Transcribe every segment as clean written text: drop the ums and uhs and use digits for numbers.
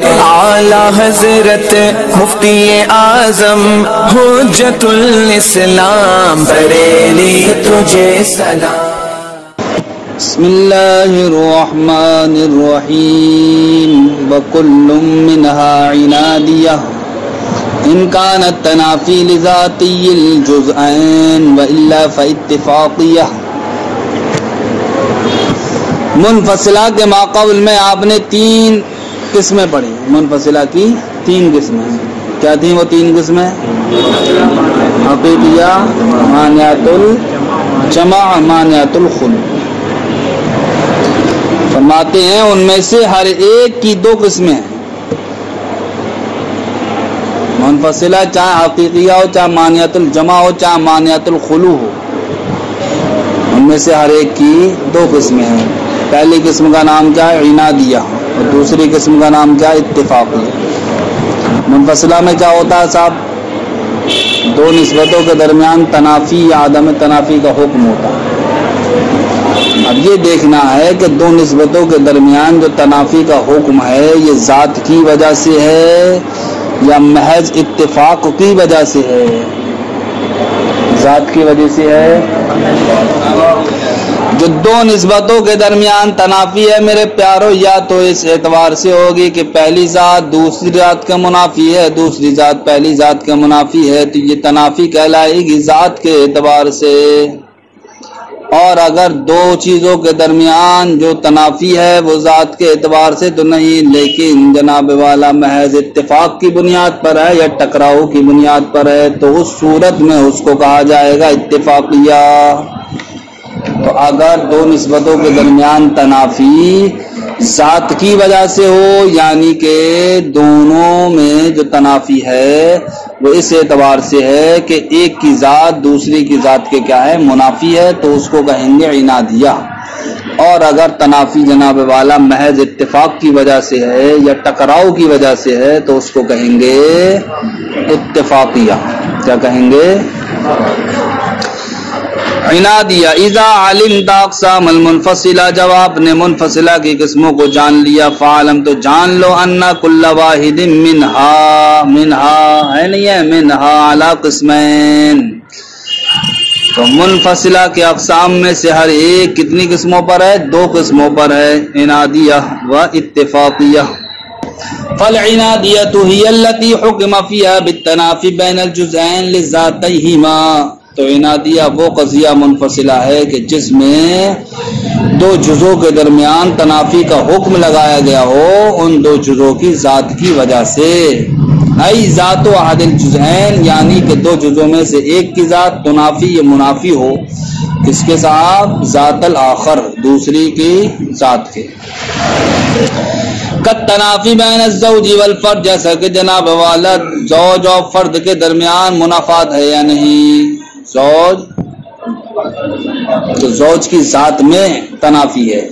اعلیٰ حضرت مفتی اعظم حجت الاسلام بریلی تجھے سلام. بسم اللہ الرحمن الرحیم. وکل منها عنادیہ ان كانت تنافی لذاتی الجزئین والا فاتفاقیہ. منفصلہ کے ماقبل میں آپ نے 3 قسمیں پڑھی. منفصلہ کی 3 قسمیں. کیا تھیں وہ 3 قسمیں؟ حقیقیہ، مانعۃ الجمع، مانعۃ الخلو. فرماتے ہیں ان میں سے ہر ایک کی 2 قسمیں ہیں. منفصلہ چاہے حقیقیہ ہو، چاہے مانعۃ الجمع ہو، چاہے مانعۃ الخلو ہو، ان میں سے ہر ایک کی 2 قسمیں ہیں. پہلی قسم کا نام کیا ہے؟ عنادیہ. اور دوسری قسم کا نام کیا ہے؟ اتفاقیہ. منفصلہ میں کیا ہوتا ہے صاحب؟ 2 نسبتوں کے درمیان تنافی یا عدم تنافی کا حکم ہوتا ہے. اب یہ دیکھنا ہے کہ 2 نسبتوں کے درمیان جو تنافی کا حکم ہے یہ ذات کی وجہ سے ہے یا محض اتفاق کی وجہ سے ہے؟ ذات کی وجہ سے ہے. جو 2 نسبتوں کے درمیان تنافی ہے میرے پیارو، یا تو اس اعتبار سے ہوگی کہ پہلی ذات دوسری ذات کا منافی ہے، دوسری ذات پہلی ذات کا منافی ہے، تو یہ تنافی کہلائے گی ذات کے اعتبار سے. اور اگر 2 چیزوں کے درمیان جو تنافی ہے وہ ذات کے اعتبار سے تو نہیں، لیکن جناب والا محض اتفاق کی بنیاد پر ہے یا ٹکراؤ کی بنیاد پر ہے، تو اس صورت میں اس کو کہا جائے گا اتفاقیہ. تو اگر 2 نسبتوں کے درمیان تنافی ذات کی وجہ سے ہو، یعنی کہ دونوں میں جو تنافی ہے وہ اس اعتبار سے ہے کہ ایک کی ذات دوسری کی ذات کے کیا ہے؟ منافی ہے، تو اس کو کہیں گے عنادیہ. اور اگر تنافی جناب والا محض اتفاق کی وجہ سے ہے یا ٹکراؤ کی وجہ سے ہے تو اس کو کہیں گے اتفاقیہ. کیا کہیں گے؟ عنادیہ. اذا علمت اقسام المنفصلہ، جب آپ نے منفصلہ کی قسموں کو جان لیا، فعلم تو جان لو ان کل واحد منہا ہے نہیں ہے، منہا علی قسمین. تو منفصلہ کے اقسام میں سے ہر ایک کتنی قسموں پر ہے؟ 2 قسموں پر ہے، عنادیہ و اتفاقیہ. فالعنادیہ هی التي حکم فیہا بالتنافی بین الجزئین لذاتیہما. تو عنادیہ وہ قضیہ منفصلہ ہے کہ جس میں 2 جزوں کے درمیان تنافی کا حکم لگایا گیا ہو ان 2 جزوں کی ذات کی وجہ سے. ای ذات و احد الجزئین، یعنی کہ 2 جزوں میں سے ایک کی ذات تنافی یا منافی ہو، کس کے ساتھ؟ ذات الاخر، دوسری کی ذات کے. تنافی بین الزوج والفرد، جیسا کہ جناب والا زوج اور فرد کے درمیان منافات ہے یا نہیں. زوج کی ذات میں تنافی ہے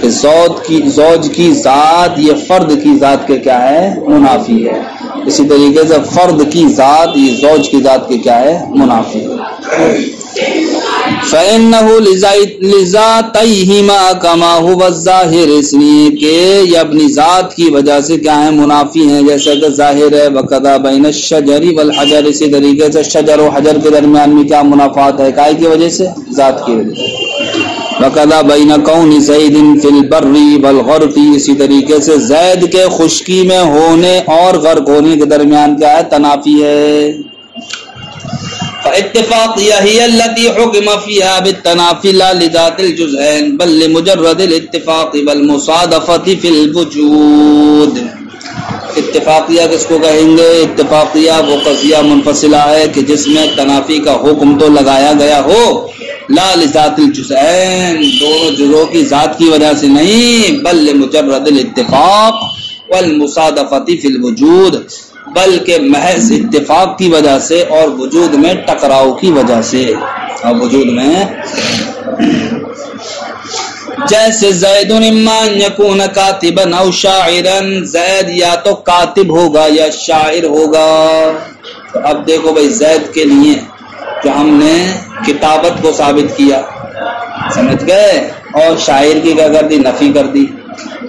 کہ زوج کی ذات یہ فرد کی ذات کے کیا ہے؟ منافی ہے. اسی طریقے سے فرد کی ذات یہ زوج کی ذات کے کیا ہے؟ منافی ہے. فَإِنَّهُ لِذَاتَيْهِمَا كَمَا هُوَ الظَّاهِرُ، اس لیے کہ یہ اپنی ذات کی وجہ سے کیا ہے؟ منافی ہیں، جیسا کہ ظاہر ہے. وَقَضَى بَيْنَ الشَّجَرِ وَالْحَجَرِ، اسی طریقے سے شجر و حجر کے درمیان میں کیا منافات ہے؟ کائے کی وجہ سے؟ ذات کی وجہ سے. وَقَضَى بَيْنَ كَوْنِ زَيْدٍ فِي الْبَرِّ وَالْغَرْقِ، اسی طریقے سے زید کے خشکی میں ہونے اور غرق ہونے کے درمیان کیا ہے؟ تنافی ہے. فاتفاقیہ ہی التي حکم فیہا بالتنافی لا لذات الجزئین بل لمجرد الاتفاق والمصادفۃ فی الوجود. اتفاقیہ کس کو کہیں گے؟ اتفاقیہ وہ قضیہ منفصلہ ہے کہ جس میں تنافی کا حکم تو لگایا گیا ہو، لا لذات الجزئین، 2 جزوں کی ذات کی وجہ سے نہیں، بل لمجرد الاتفاق والمصادفۃ فی الوجود، بلکہ محض اتفاق کی وجہ سے اور وجود میں ٹکراؤ کی وجہ سے. اور وجود میں جیسے زید اما ان یکون کاتبا او شاعرا، زید یا تو کاتب ہوگا یا شاعر ہوگا. تو اب دیکھو بھائی زید کے لیے جو ہم نے کتابت کو ثابت کیا، سمجھ گئے، اور شاعر کی کیا کر دی؟ نفی کر دی.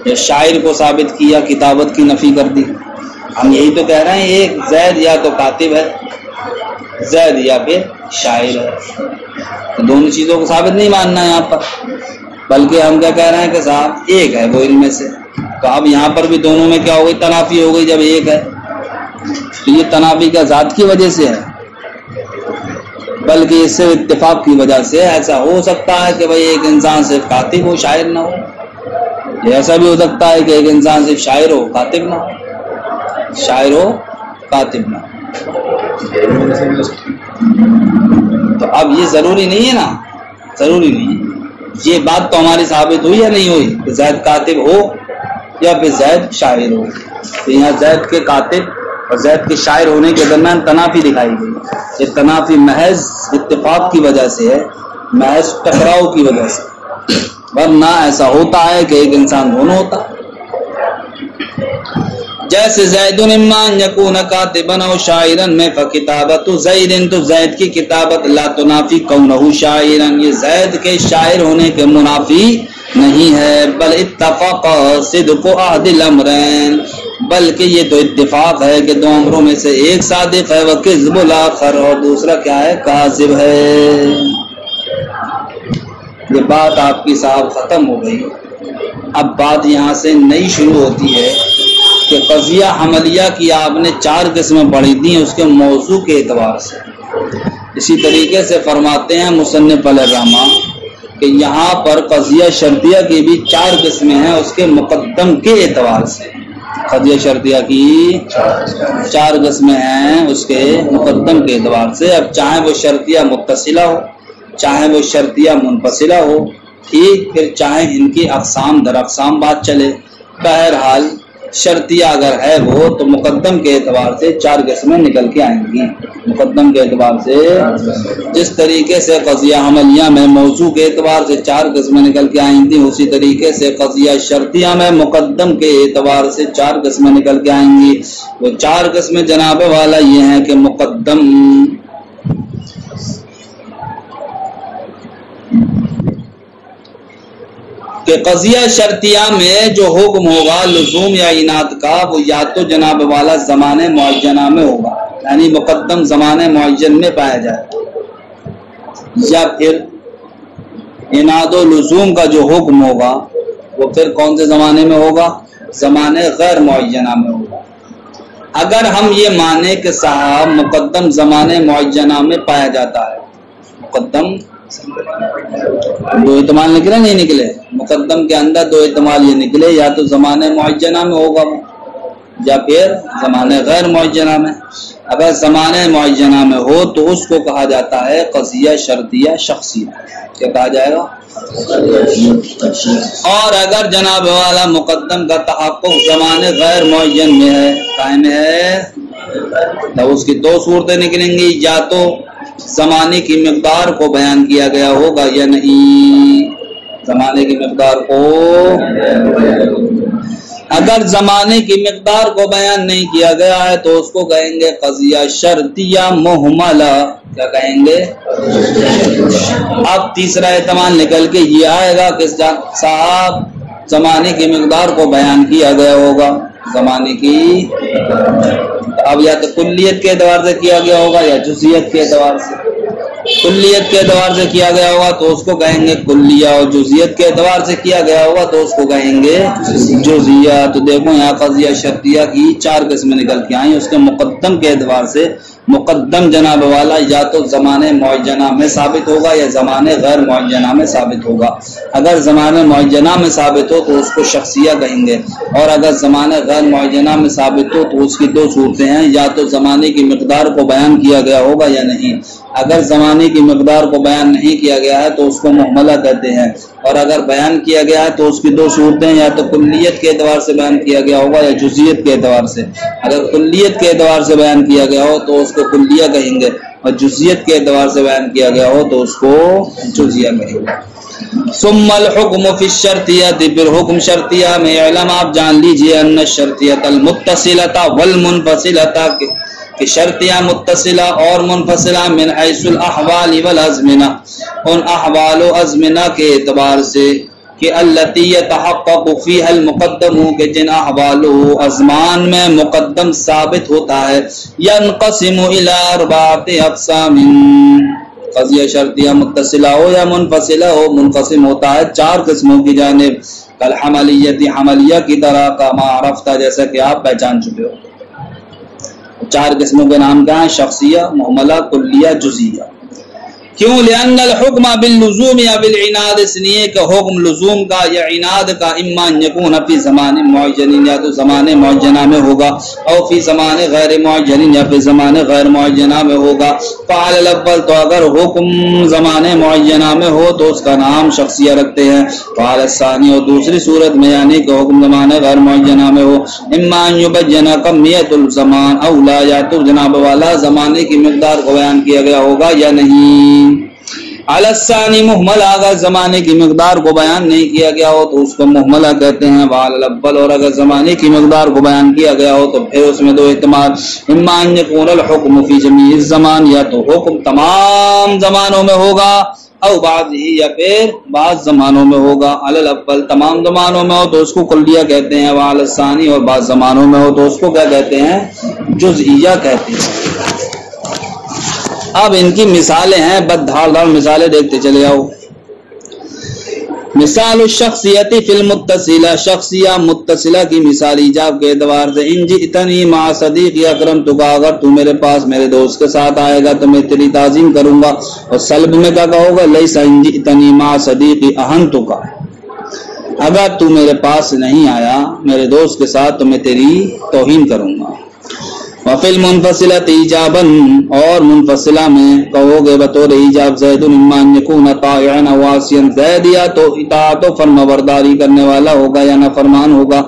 یا شاعر کو ثابت کیا، کتابت کی نفی کر دی. ہم یہی تو کہہ رہے ہیں ایک زید یا تو کاتب ہے، زید یا پھر شاعر ہے. دونوں چیزوں کو ثابت نہیں ماننا ہے یہاں پر، بلکہ ہم کیا کہہ رہے ہیں کہ صاحب ایک ہے وہ ان میں سے. تو اب یہاں پر بھی دونوں میں کیا ہو گئی؟ تنافی ہو گئی. جب ایک ہے تو یہ تنافی کا ذات کی وجہ سے ہے، بلکہ اس سے اتفاق کی وجہ سے. ایسا ہو سکتا ہے کہ بھئی ایک انسان صرف کاتب ہو شاعر نہ ہو، یہ ایسا بھی ہو سکتا ہے کہ ایک انسان صرف شاعر ہو کاتب نہ ہو، شاعر ہو کاتب نہ ہو. تو اب یہ ضروری نہیں ہے نا، ضروری نہیں ہے. یہ بات تو ہماری ثابت ہوئی یا نہیں ہوئی کہ زید کاتب ہو یا پھر زید شاعر ہو. تو یہاں زید کے کاتب اور زید کے شاعر ہونے کے درمیان تنافی دکھائی گئی. یہ تنافی محض اتفاق کی وجہ سے ہے، محض ٹکراؤ کی وجہ سے، ورنہ ایسا ہوتا ہے کہ ایک انسان دونوں ہوتا. جیسے زید اما ان یکون کاتبا او شاعرا میں فکتابت زید، تو زید کی کتابت لا تنافی کونہ شاعرا، یہ زید کے شاعر ہونے کے منافی نہیں ہے. بل اتفق صدق احد الامرین، بلکہ یہ تو اتفاق ہے کہ دو امروں میں سے ایک صادق ہے، وکذب الاخر، اور دوسرا کیا ہے؟ کاذب ہے. یہ بات آپ کی صاحب ختم ہو گئی. اب بات یہاں سے نئی شروع ہوتی ہے کہ قضیہ حملیہ کی آپ نے 4 قسمیں پڑھی تھیں اس کے موضوع کے اعتبار سے. اسی طریقے سے فرماتے ہیں مصنف علیہ الرحمہ کہ یہاں پر قضیہ شرطیہ کی بھی 4 قسمیں ہیں اس کے مقدم کے اعتبار سے. قضیہ شرطیہ کی 4 قسمیں ہیں اس کے مقدم کے اعتبار سے. اب چاہے وہ شرطیہ متصلہ ہو، چاہے وہ شرطیہ منفصلہ ہو، ٹھیک، پھر چاہے ان کی اقسام در اقسام بات چلے. بہرحال شرطیہ اگر ہے وہ تو مقدم کے اعتبار سے 4 قسمیں نکل کے آئیں گی. مقدم کے اعتبار سے جس طریقے سے قضیہ حملیہ میں موضوع کے اعتبار سے 4 قسمیں نکل کے آئیں گی، اسی طریقے سے قضیہ شرطیہ میں مقدم کے اعتبار سے 4 قسمیں نکل کے آئیں گی. وہ 4 قسمیں جناب والا یہ ہیں کہ مقدم کہ قضیہ شرطیہ میں جو حکم ہوگا لزوم یا عناد کا، وہ یا تو جناب والا زمانے معینہ میں ہوگا، یعنی مقدم زمانے معین میں پایا جائے، یا پھر عناد و لزوم کا جو حکم ہوگا وہ پھر کون سے زمانے میں ہوگا؟ زمانے غیر معینہ میں ہوگا. اگر ہم یہ مانیں کہ صاحب مقدم زمانے معینہ میں پایا جاتا ہے، مقدم 2 احتمال نکلے نہیں نکلے، مقدم کے اندر 2 احتمال یہ نکلے، یا تو زمانے معینہ میں ہوگا وہ یا پھر زمانے غیر معینہ میں. اگر زمانے معینہ میں ہو تو اس کو کہا جاتا ہے قضیہ شرطیہ شخصیہ. کیا کہا جائے گا؟ اور اگر جناب والا مقدم کا تحقق زمانے غیر معین میں ہے، قائم ہے، تو اس کی 2 صورتیں نکلیں گی، یا تو زمانے کی مقدار کو بیان کیا گیا ہوگا یا نہیں. زمانے کی مقدار کو، اگر زمانے کی مقدار کو بیان نہیں کیا گیا ہے تو اس کو کہیں گے قضیہ شرطیہ محملہ. کیا کہیں گے؟ اب تیسرا احتمال نکل کے یہ آئے گا کہ صاحب زمانے کی مقدار کو بیان کیا گیا ہوگا، زمانے کی، اب یا تو کلیت کے اعتبار سے کیا گیا ہوگا یا جزئیت کے اعتبار سے. کلیت کے اعتبار سے کیا گیا ہوگا تو اس کو کہیں گے کلیہ، اور جزئیت کے اعتبار سے کیا گیا ہوگا تو اس کو کہیں گے جزئیہ. تو دیکھو یہاں قضیہ شرطیہ کی 4 قسمیں نکل کے آئیں. اس کے مقدم کے اعتبار سے مقدم جناب والا یا تو زمانے معینہ میں ثابت ہوگا یا زمانے غیر معینہ میں ثابت ہوگا. اگر زمانے معینہ میں ثابت ہو تو اس کو شخصیہ کہیں گے، اور اگر زمانے غیر معینہ میں ثابت ہو تو اس کی 2 صورتیں ہیں، یا تو زمانے کی مقدار کو بیان کیا گیا ہوگا یا نہیں. اگر زمانے کی مقدار کو بیان نہیں کیا گیا ہے تو اس کو محملہ کہتے ہیں، اور اگر بیان کیا گیا ہے تو اس کی 2 صورتیں، یا تو کلیت کے اعتبار سے بیان کیا گیا ہوگا یا جزئیت کے اعتبار سے. اگر کلیت کے اعتبار سے بیان کیا گیا ہو تو اس کو کلیہ کہیں گے، اور جزئیت کے اعتبار سے بیان کیا گیا ہو تو اس کو جزیہ کہیں گے. ثم الحکم فی الشرطیہ، پھر حکم شرطیہ میں علم آپ جان لیجئے ان الشرطیۃ المتصلۃ والمنفصلۃ، کہ شرطیہ متصلہ اور منفصلہ من حیث الاحوال والازمنہ، ان احوال و ازمنہ کے اعتبار سے، کہ التی یتحقق فیہا المقدم، کہ جن احوال و ازمان میں مقدم ثابت ہوتا ہے، ینقسم الی اربعۃ اقسام، قضیہ شرطیہ متصلہ ہو یا منفصلہ ہو، منقسم ہوتا ہے 4 قسموں کی جانب، کالحملیت، حملیہ کی طرح، کما عرفت، جیسا کہ آپ پہچان چکے ہو۔ 4 قسموں کے نام کیا ہیں؟ شخصیہ، محملہ، کلیہ، جزیہ۔ کیوں؟ لأن الحکم باللزوم یا بالعناد، اس لیے کہ حکم لزوم کا یا عناد کا اما ان یکون فی زمان معین، یا تو زمان معینہ میں ہوگا، او فی زمان غیر معین، یا فی زمان غیر معینہ میں ہوگا۔ فعل الاول، تو اگر حکم زمان معینہ میں ہو تو اس کا نام شخصیہ رکھتے ہیں۔ فعل الثانی، اور دوسری صورت میں یعنی کہ حکم زمان غیر معینہ میں ہو، اما ان یبین کمیت الزمان او لا، یا تو جناب والا زمانے کی مقدار کو بیان کیا گیا ہوگا یا نہیں۔ علی الثانی محملہ، اگر زمانے کی مقدار کو بیان نہیں کیا گیا ہو تو اس کو محملہ کہتے ہیں۔ وعلی الاول، اور اگر زمانے کی مقدار کو بیان کیا گیا ہو تو پھر اس میں 2 احتمال، اما ان یکون الحکم فی جمیع الزمان، یا تو حکم تمام زمانوں میں ہوگا، او بعض ہی، یا پھر بعض زمانوں میں ہوگا۔ علی الاول، تمام زمانوں میں ہو تو اس کو کلیہ کہتے ہیں، وعلی الثانی، اور بعض زمانوں میں ہو تو اس کو کیا کہتے ہیں؟ جزئیہ کہتے ہیں۔ اب ان کی مثالیں ہیں، بد دھاڑ دھاڑ مثالیں دیکھتے چلے آؤ۔ مثال الشخصیت فی المتصلہ، شخصیہ متصلہ کی مثال ایجاب کے اعتبار سے، ان جئتنی مع صدیقی اکرمتک، اگر تو میرے پاس میرے دوست کے ساتھ آئے گا تو میں تیری تعظیم کروں گا۔ اور سلب میں کیا کہو گا؟ لیس ان جئتنی مع صدیقی اہنتک، اگر تو میرے پاس نہیں آیا میرے دوست کے ساتھ تو میں تیری توہین کروں گا۔ وفی المنفصلۃ ایجابا، اور منفصلہ میں کہو گے بطور ایجاب، زید اما ان یکون طائعا او عاصیا، زید یا تو اطاعت و فرمانبرداری کرنے والا ہوگا یا نافرمان ہوگا۔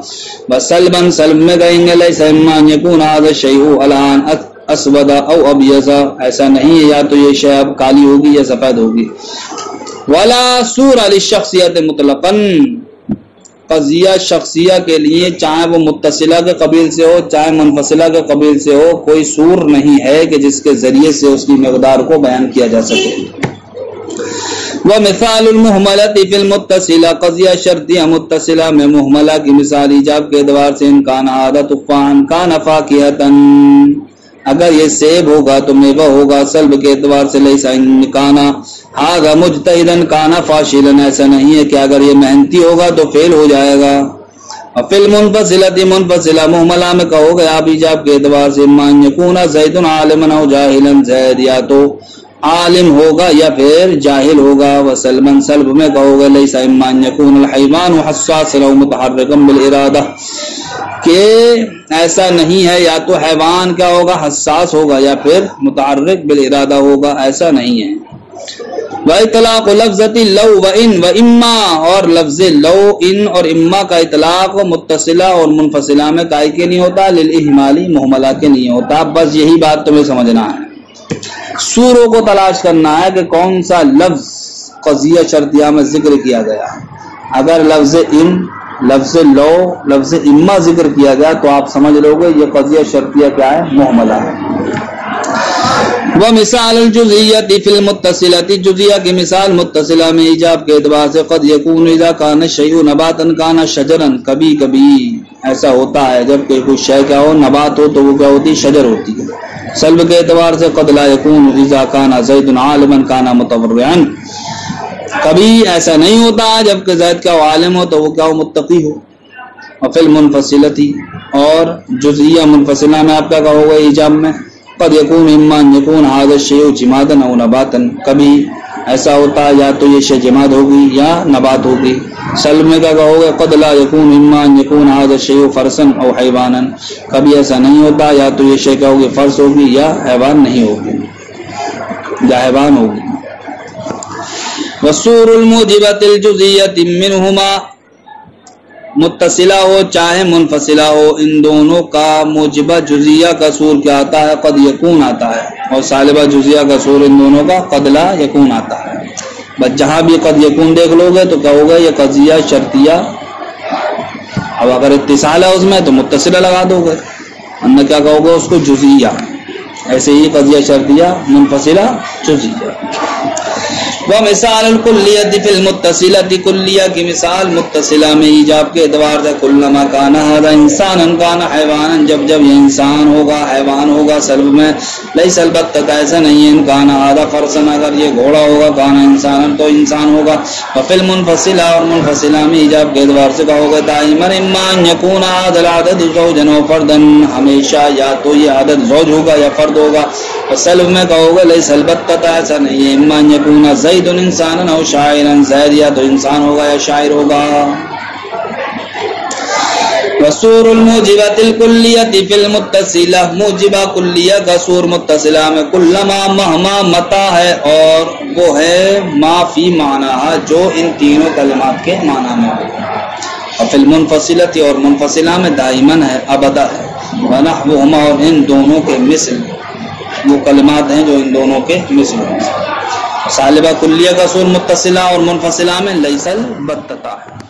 وسلبا، سلب میں کہیں گے لیس اما ان یکون هذا الشیء الان اسود او ابیض، ایسا نہیں ہے یا تو یہ شے اب کالی ہوگی یا سفید ہوگی۔ ولا سور للشخصیت مطلقا، قضیہ شخصیہ کے لیے چاہے وہ متصلہ کے قبیل سے ہو چاہے منفصلہ کے قبیل سے ہو، کوئی سور نہیں ہے کہ جس کے ذریعے سے اس کی مقدار کو بیان کیا جا سکے۔ ومثال المحملۃ فی المتصلہ، قضیہ شرطیہ متصلہ میں محملہ کی مثال ایجاب کے اعتبار سے، ان کان ھذا تفاحا کان فاکہۃ، اگر یہ سیب ہوگا تو میوہ ہوگا۔ سلب کے اعتبار سے، لیس ان کان ھذا مجتہدا کان فاشلا، ایسا نہیں ہے کہ اگر یہ محنتی ہوگا تو فیل ہو جائے گا۔ فی المنفصلۃ، منفصلہ محملہ میں کہو گے آپ ایجاب کے اعتبار سے، اما ان یکون زید عالما او جاہلا، زید یا تو عالم ہوگا یا پھر جاہل ہوگا۔ وسلبا، سلب میں کہو گے لیس اما ان یکون الحیوان حساسا او متحرکا بالارادہ، کہ ایسا نہیں ہے یا تو حیوان کیا ہوگا؟ حساس ہوگا یا پھر متحرک بالارادہ ہوگا، ایسا نہیں ہے۔ وَإِطْلَاقُ لَفْظَةِ لَوْ وَإِنْ وَإِمَّا، اور لفظ لو، ان اور اما کا اطلاق متصلہ اور منفصلہ میں کائے کے نہیں ہوتا، للإہمالی، محملہ کے نہیں ہوتا۔ بس یہی بات تمہیں سمجھنا ہے، سوروں کو تلاش کرنا ہے کہ کون سا لفظ قضیہ شرطیہ میں ذکر کیا گیا۔ اگر لفظ ان، لفظ لو، لفظ اما ذکر کیا گیا تو آپ سمجھ لو گے یہ قضیہ شرطیہ کیا ہے؟ محملہ ہے۔ ومثال الجزئیۃ فی المتصلۃ، جزیہ کی مثال متصلہ میں ایجاب کے اعتبار سے، قد یکون اذا کان الشیء نباتا کان شجرا، کبھی کبھی ایسا ہوتا ہے جب کہ کوئی شے کیا ہو؟ نبات ہو تو وہ کیا ہوتی؟ شجر ہوتی ہے۔ سلب کے اعتبار سے، قد لا یکون اذا کان زید عالما کان متورعا، کبھی ایسا نہیں ہوتا جبکہ زید کا عالم ہو تو وہ کیا ہو؟ متقی ہو۔ وفی المنفصلۃ، اور جزئیہ منفصلہ میں آپ کیا کہو گے ایجاب میں؟ قد یکون اما ان یکون ھذا الشیء جمادا او نباتا، کبھی ایسا ہوتا ہے یا تو یہ شے جماد ہوگی یا نبات ہوگی۔ سلب میں کیا کہو گے؟ قد لا یکون اما ان یکون ھذا الشیء فرسا او حیوانا، کبھی ایسا نہیں ہوتا یا تو یہ شے کیا ہوگی؟ فرس ہوگی یا حیوان نہیں ہوگی، یا حیوان ہوگی۔ وصور الموجبۃ الجزئیۃ منہما، متصلہ ہو چاہے منفصلہ ہو، ان دونوں کا موجبہ جزیہ کا سور کیا آتا ہے؟ قد یکون آتا ہے، اور سالبہ جزیہ کا سور ان دونوں کا قد لا یکون آتا ہے۔ بس جہاں بھی قد یکون دیکھ لو گے تو کہو گے یہ قضیہ شرطیہ، اب اگر اتصال ہے اس میں تو متصلہ لگا دو گے، ورنہ کیا کہو گے اس کو؟ جزیہ۔ ایسے ہی قضیہ شرطیہ، منفصلہ، جزیہ۔ وہ مثال الکلیت فی المتصلۃ، کلیہ کی مثال متصلہ میں ایجاب کے اعتبار سے کلما کان ھذا انسانا کان حیوانا، جب جب یہ انسان ہوگا حیوان ہوگا سلب میں، لیس البتہ ایسا نہیں ہے، کان ھذا فرسا، اگر یہ گھوڑا ہوگا کان انسانا تو انسان ہوگا۔ وفی المنفصلہ، اور منفصلہ میں ایجاب کے اعتبار سے کہا ہوگا دائما اما ان یکون ھذا العدد زوجا و فردا، ہمیشہ یا تو یہ عدد زوج ہوگا یا فرد ہوگا۔ سلب میں کہو گے لیس البتہ ایسا نہیں ہے، اما ان یکون زید انسانا او شاعرا، زید یا تو انسان ہوگا یا شاعر ہوگا۔ وصور الموجبۃ الکلیۃ فی المتصلہ، موجبہ کلیہ کا سور متصلہ میں کلما مہما متا ہے، اور وہ ہے ما فی معنیٰ جو ان تینوں کلمات کے معنی میں ہے۔ اور فی المنفصلۃ، اور منفصلہ میں دائماً ہے، ابدا ہے۔ ونحوہما، اور ان دونوں کے مثل، وہ کلمات ہیں جو ان دونوں کے مثل ہیں۔ سالبہ کلیہ کا سور متصلہ اور منفصلہ میں لیس البتہ ہے۔